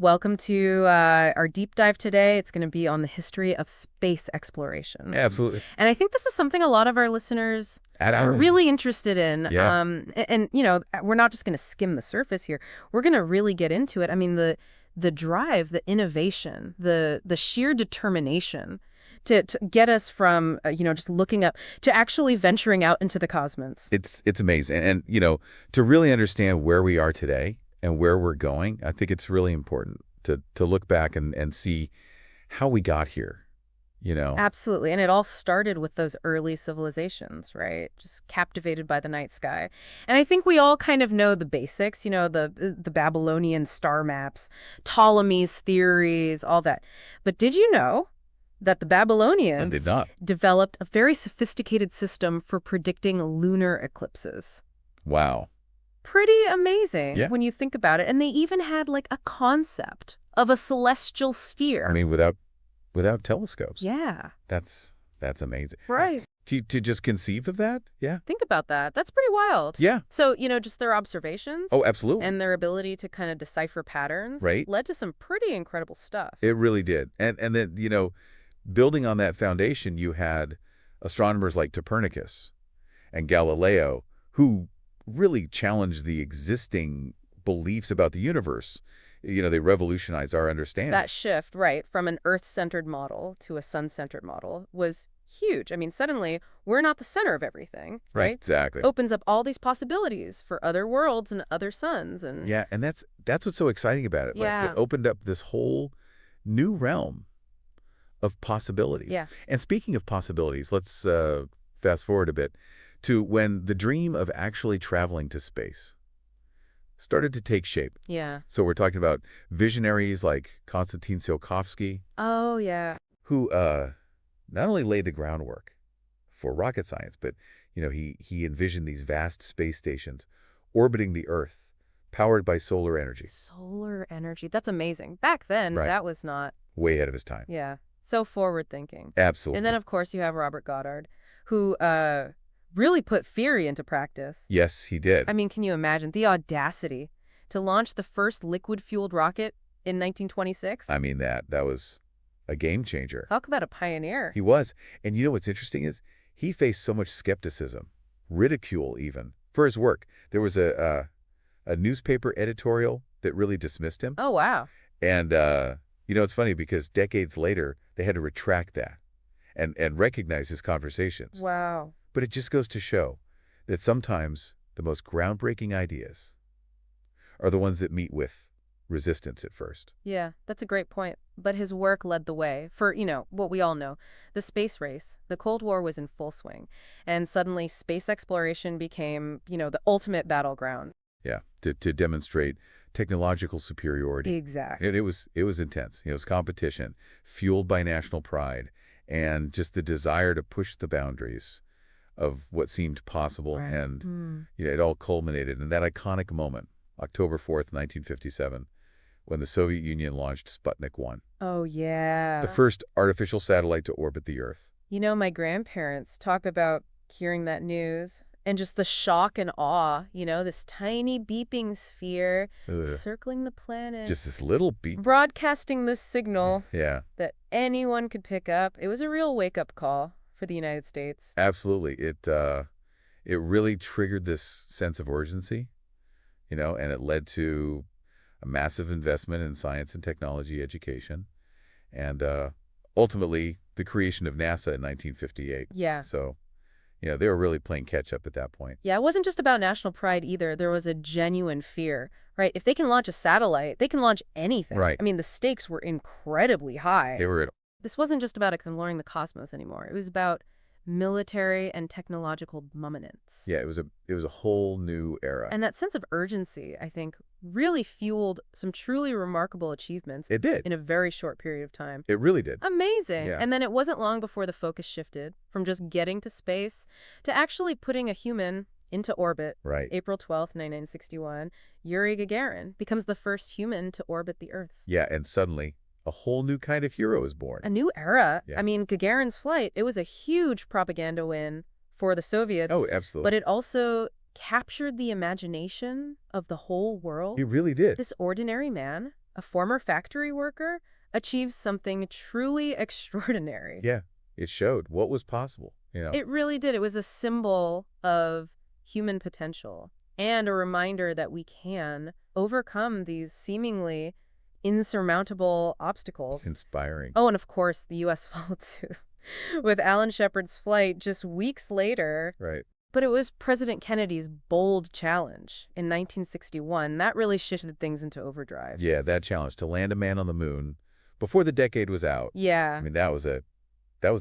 Welcome to our deep dive today. It's going to be on the history of space exploration. Absolutely. And I think this is something a lot of our listeners are really interested in. Yeah. We're not just going to skim the surface here. We're going to really get into it. I mean, the drive, the innovation, the sheer determination to get us from, just looking up to actually venturing out into the cosmos. It's amazing. And, to really understand where we are today and where we're going, I think it's really important to look back and see how we got here. Absolutely. And it all started with those early civilizations, right? Just captivated by the night sky. And I think we all kind of know the basics, the Babylonian star maps, Ptolemy's theories, all that. But did you know that the I Babylonians did not. developed a very sophisticated system for predicting lunar eclipses? Wow. Pretty amazing Yeah. when you think about it. And they even had like a concept of a celestial sphere. I mean, without telescopes. Yeah. That's amazing. Right. To just conceive of that? Yeah. Think about that. That's pretty wild. Yeah. So, just their observations Oh, absolutely. and their ability to kind of decipher patterns Right. led to some pretty incredible stuff. It really did. And then, building on that foundation, you had astronomers like Copernicus and Galileo who really challenged the existing beliefs about the universe. They revolutionized our understanding. That shift, right, from an Earth-centered model to a sun-centered model was huge. I mean, suddenly, we're not the center of everything, right? Exactly. Opens up all these possibilities for other worlds and other suns. And Yeah, and that's what's so exciting about it. Yeah. Like, it opened up this whole new realm of possibilities. Yeah. And speaking of possibilities, let's fast forward a bit to when the dream of actually traveling to space started to take shape. Yeah. So we're talking about visionaries like Konstantin Tsiolkovsky, Oh, yeah. who not only laid the groundwork for rocket science, but he envisioned these vast space stations orbiting the Earth, powered by solar energy. Solar energy. That's amazing. Back then, Right. that was not, Way ahead of his time. yeah, so forward-thinking. Absolutely. And then, of course, you have Robert Goddard, who really put theory into practice. Yes, he did. I mean, can you imagine the audacity to launch the first liquid-fueled rocket in 1926? I mean, that was a game changer. Talk about a pioneer. He was. And what's interesting is he faced so much skepticism, ridicule even, for his work. There was a newspaper editorial that really dismissed him. Oh, wow. And, it's funny because decades later, they had to retract that and recognize his conversations. Wow. But it just goes to show that sometimes the most groundbreaking ideas are the ones that meet with resistance at first. Yeah, that's a great point. But his work led the way for, what we all know, the space race. The Cold War was in full swing. And suddenly space exploration became, the ultimate battleground. Yeah, to demonstrate technological superiority. Exactly. And it was intense. It was competition fueled by national pride and just the desire to push the boundaries of what seemed possible. Right. And it all culminated in that iconic moment, October 4th, 1957, when the Soviet Union launched Sputnik 1, Oh, yeah. the first artificial satellite to orbit the Earth. My grandparents talk about hearing that news and just the shock and awe, this tiny beeping sphere Ugh. circling the planet, Just this little beat. broadcasting this signal Yeah, that anyone could pick up. It was a real wake-up call for the United States. absolutely. It really triggered this sense of urgency, and it led to a massive investment in science and technology education, and ultimately the creation of NASA in 1958. Yeah. So, they were really playing catch up at that point. Yeah, it wasn't just about national pride either. There was a genuine fear, right? If they can launch a satellite, they can launch anything. Right. I mean, the stakes were incredibly high. They were at This wasn't just about exploring the cosmos anymore. It was about military and technological dominance. Yeah, it was a whole new era. And that sense of urgency, I think, really fueled some truly remarkable achievements It did. in a very short period of time. It really did. Amazing. Yeah. And then it wasn't long before the focus shifted from just getting to space to actually putting a human into orbit. Right. April 12th, 1961, Yuri Gagarin becomes the first human to orbit the Earth. Yeah, and suddenly a whole new kind of hero is born. A new era. Yeah. I mean, Gagarin's flight, it was a huge propaganda win for the Soviets. Oh, absolutely. But it also captured the imagination of the whole world. He really did. This ordinary man a former factory worker, achieves something truly extraordinary. Yeah, it showed what was possible. It really did. It was a symbol of human potential and a reminder that we can overcome these seemingly insurmountable It's obstacles. inspiring. Oh, and of course, the U.S. followed suit with Alan Shepard's flight just weeks later. Right. But it was President Kennedy's bold challenge in 1961 that really shifted things into overdrive. Yeah, that challenge to land a man on the moon before the decade was out. I Yeah. mean, that was a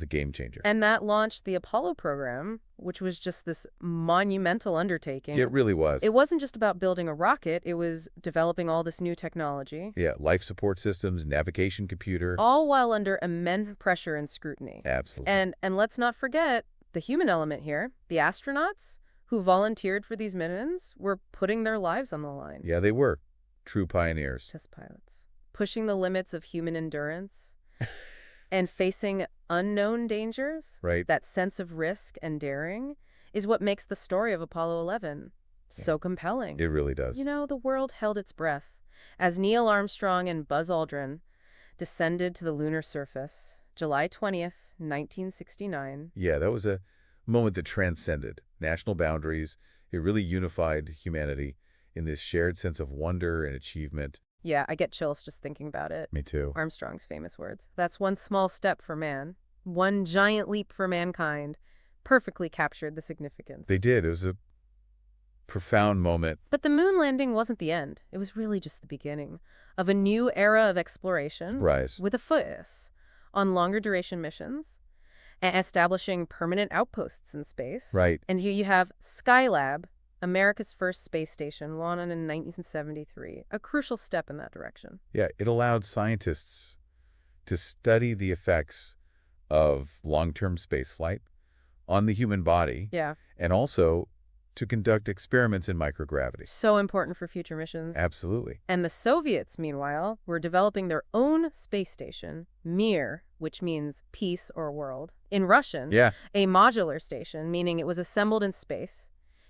game changer. And that launched the Apollo program, which was just this monumental undertaking. It really was. It wasn't just about building a rocket, it was developing all this new technology, Yeah, life support systems, navigation computers. all while under immense pressure and scrutiny. Absolutely. And let's not forget the human element here. The astronauts who volunteered for these missions were putting their lives on the line. Yeah, they were true pioneers. Test pilots. Pushing the limits of human endurance and facing unknown dangers. Right. That sense of risk and daring is what makes the story of Apollo 11 so compelling. It really does. You know, the world held its breath as Neil Armstrong and Buzz Aldrin descended to the lunar surface, July 20th, 1969. Yeah, that was a moment that transcended national boundaries. It really unified humanity in this shared sense of wonder and achievement. Yeah, I get chills just thinking about it. Me too. Armstrong's famous words. That's one small step for man, one giant leap for mankind, perfectly captured the significance. They did. It was a profound moment. But the moon landing wasn't the end. It was really just the beginning of a new era of exploration Surprise. with a focus on longer duration missions and establishing permanent outposts in space. Right. And here you have Skylab, America's first space station, launched in 1973, a crucial step in that direction. Yeah, it allowed scientists to study the effects of long-term spaceflight on the human body Yeah, and also to conduct experiments in microgravity. so important for future missions. Absolutely. And the Soviets, meanwhile, were developing their own space station, Mir, which means peace or world, in Russian, Yeah, a modular station, meaning it was assembled in space,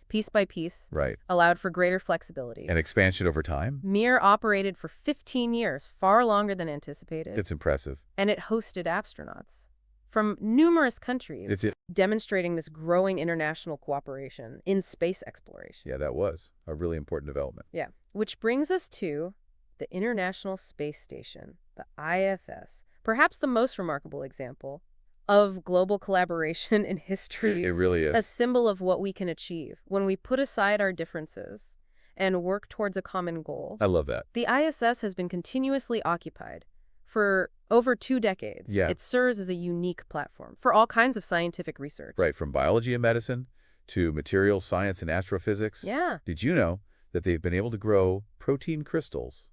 piece by piece, right. allowed for greater flexibility. And expansion over time? Mir operated for 15 years, far longer than anticipated, It's impressive. and it hosted astronauts from numerous countries, It's it. demonstrating this growing international cooperation in space exploration. Yeah, that was a really important development. Yeah, which brings us to the International Space Station, the ISS, perhaps the most remarkable example of global collaboration in history. It really A is. symbol of what we can achieve when we put aside our differences and work towards a common goal. I love that. The ISS has been continuously occupied for over 2 decades. Yeah. It serves as a unique platform for all kinds of scientific research. Right, from biology and medicine to material science and astrophysics. Yeah. Did you know that they've been able to grow protein crystals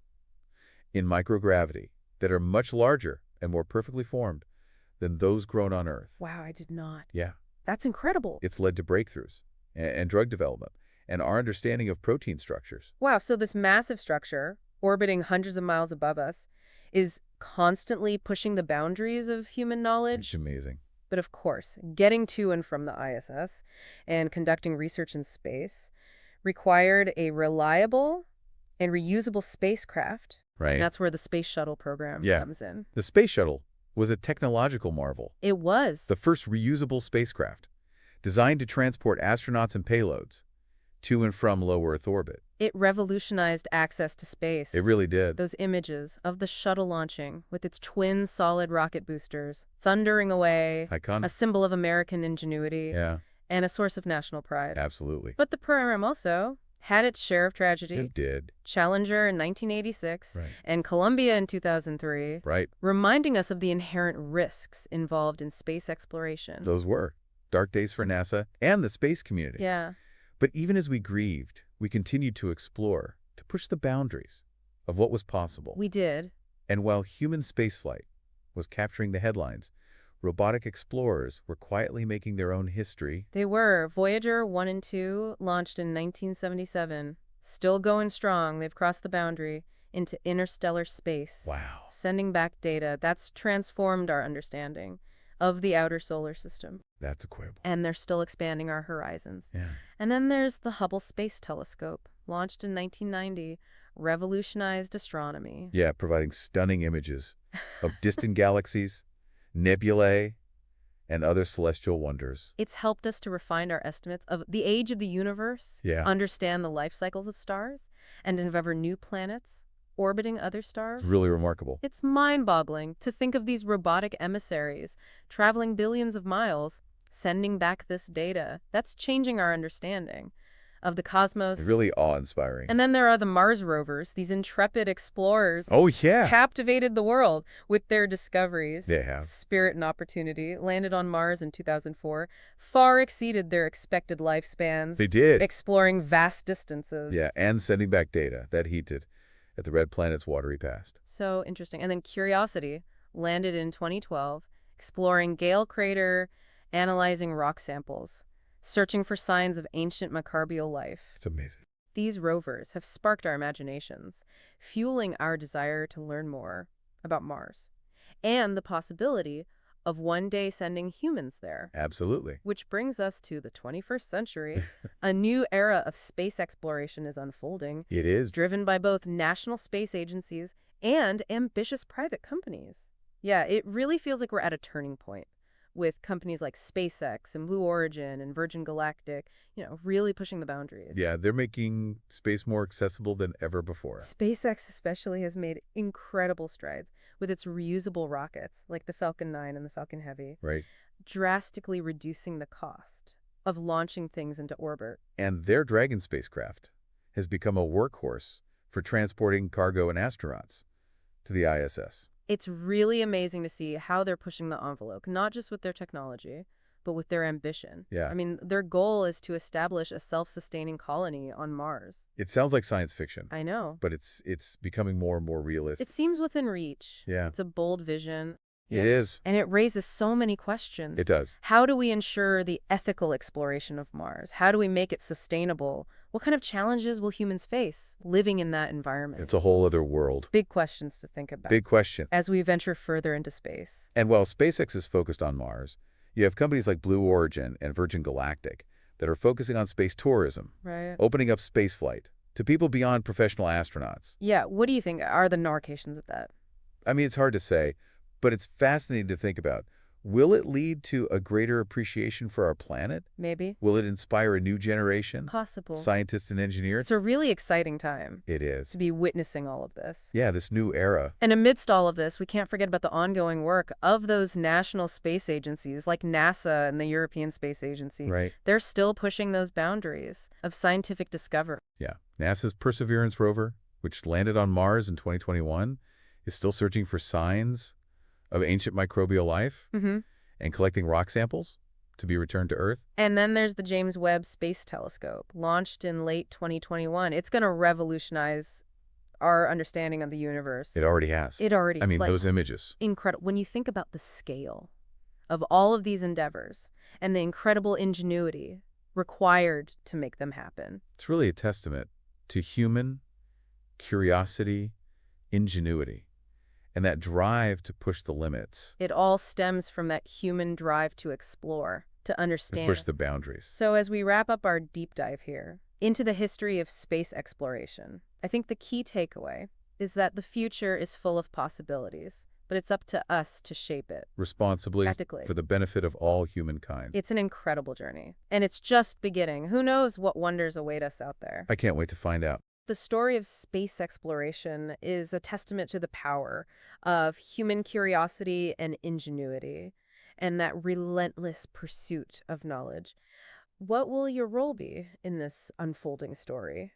in microgravity that are much larger and more perfectly formed than those grown on Earth? Wow, I did not. Yeah, That's incredible. it's led to breakthroughs and drug development and our understanding of protein structures. Wow, so this massive structure, orbiting hundreds of miles above us, is constantly pushing the boundaries of human It's knowledge. amazing. But of course, getting to and from the ISS and conducting research in space required a reliable and reusable spacecraft. Right? And that's where the Space Shuttle program Yeah. comes in. The space shuttle was a technological marvel. It was. The first reusable spacecraft, designed to transport astronauts and payloads to and from low Earth orbit. It revolutionized access to space. It really did. Those images of the shuttle launching with its twin solid rocket boosters, thundering away, a Iconic. symbol of American ingenuity Yeah, and a source of national pride. absolutely. But the program also had its share of tragedy. It did. Challenger in 1986 Right. and Columbia in 2003, Right. reminding us of the inherent risks involved in space exploration. Those were dark days for NASA and the space community. Yeah. But even as we grieved, we continued to explore, to push the boundaries of what was possible. We did. And while human spaceflight was capturing the headlines, robotic explorers were quietly making their own history. They were. Voyager 1 and 2 launched in 1977. Still going strong. They've crossed the boundary into interstellar space. Wow. Sending back data. That's transformed our understanding of the outer solar system. That's incredible. And they're still expanding our horizons. Yeah. And then there's the Hubble Space Telescope, launched in 1990, revolutionized astronomy. Yeah, providing stunning images of distant galaxies, nebulae, and other celestial wonders. It's helped us to refine our estimates of the age of the universe, Yeah, understand the life cycles of stars, and uncover new planets orbiting other it's stars. really remarkable. It's mind-boggling to think of these robotic emissaries traveling billions of miles, sending back this data. That's changing our understanding of the cosmos. Really awe-inspiring. And then there are the Mars rovers, these intrepid explorers. Oh, yeah. Captivated the world with their discoveries. They have. Spirit and Opportunity landed on Mars in 2004, far exceeded their expected lifespans. They did. Exploring vast distances. Yeah, and sending back data that heated at the red planet's watery past. So interesting. And then Curiosity landed in 2012, exploring Gale Crater, analyzing rock samples, searching for signs of ancient microbial life. It's amazing. These rovers have sparked our imaginations, fueling our desire to learn more about Mars and the possibility of one day sending humans there. Absolutely. Which brings us to the 21st century. A new era of space exploration is unfolding, It is. driven by both national space agencies and ambitious private companies. Yeah, it really feels like we're at a turning point, with companies like SpaceX and Blue Origin and Virgin Galactic, really pushing the boundaries. Yeah, they're making space more accessible than ever before. SpaceX especially has made incredible strides with its reusable rockets, like the Falcon 9 and the Falcon Heavy, Right. drastically reducing the cost of launching things into orbit. And their Dragon spacecraft has become a workhorse for transporting cargo and astronauts to the ISS. It's really amazing to see how they're pushing the envelope, not just with their technology, but with their ambition. Yeah. I mean, their goal is to establish a self-sustaining colony on Mars. It sounds like science fiction, I know. but it's becoming more and more realistic. It seems within reach. Yeah. It's a bold vision. It is. And it raises so many questions. It does. How do we ensure the ethical exploration of Mars? How do we make it sustainable? What kind of challenges will humans face living in that environment? It's a whole other world. Big questions to think about Big question. as we venture further into space. And while SpaceX is focused on Mars, you have companies like Blue Origin and Virgin Galactic that are focusing on space tourism, Right. opening up spaceflight to people beyond professional astronauts. Yeah, what do you think are the narrations of that? I mean, it's hard to say, but it's fascinating to think about. Will it lead to a greater appreciation for our planet? Maybe? Will it inspire a new generation? Possible. Scientists and engineers? It's a really exciting time It is. to be witnessing all of this. Yeah, this new era. And amidst all of this, we can't forget about the ongoing work of those national space agencies like NASA and the European Space Agency. Right. They're still pushing those boundaries of scientific discovery. Yeah. NASA's Perseverance rover, which landed on Mars in 2021, is still searching for signs of ancient microbial life and collecting rock samples to be returned to Earth. And then there's the James Webb Space Telescope, launched in late 2021. It's going to revolutionize our understanding of the universe. It already has. It already. I mean, like, those images. incredible. When you think about the scale of all of these endeavors and the incredible ingenuity required to make them happen. It's really a testament to human curiosity, ingenuity, and that drive to push the limits, It all stems from that human drive to explore, to to understand. push the boundaries. So as we wrap up our deep dive here into the history of space exploration, I think the key takeaway is that the future is full of possibilities, but it's up to us to shape it Responsibly practically. for the benefit of all humankind. It's an incredible journey, and it's just beginning. Who knows what wonders await us out there? I can't wait to find out. The story of space exploration is a testament to the power of human curiosity and ingenuity, and that relentless pursuit of knowledge. What will your role be in this unfolding story?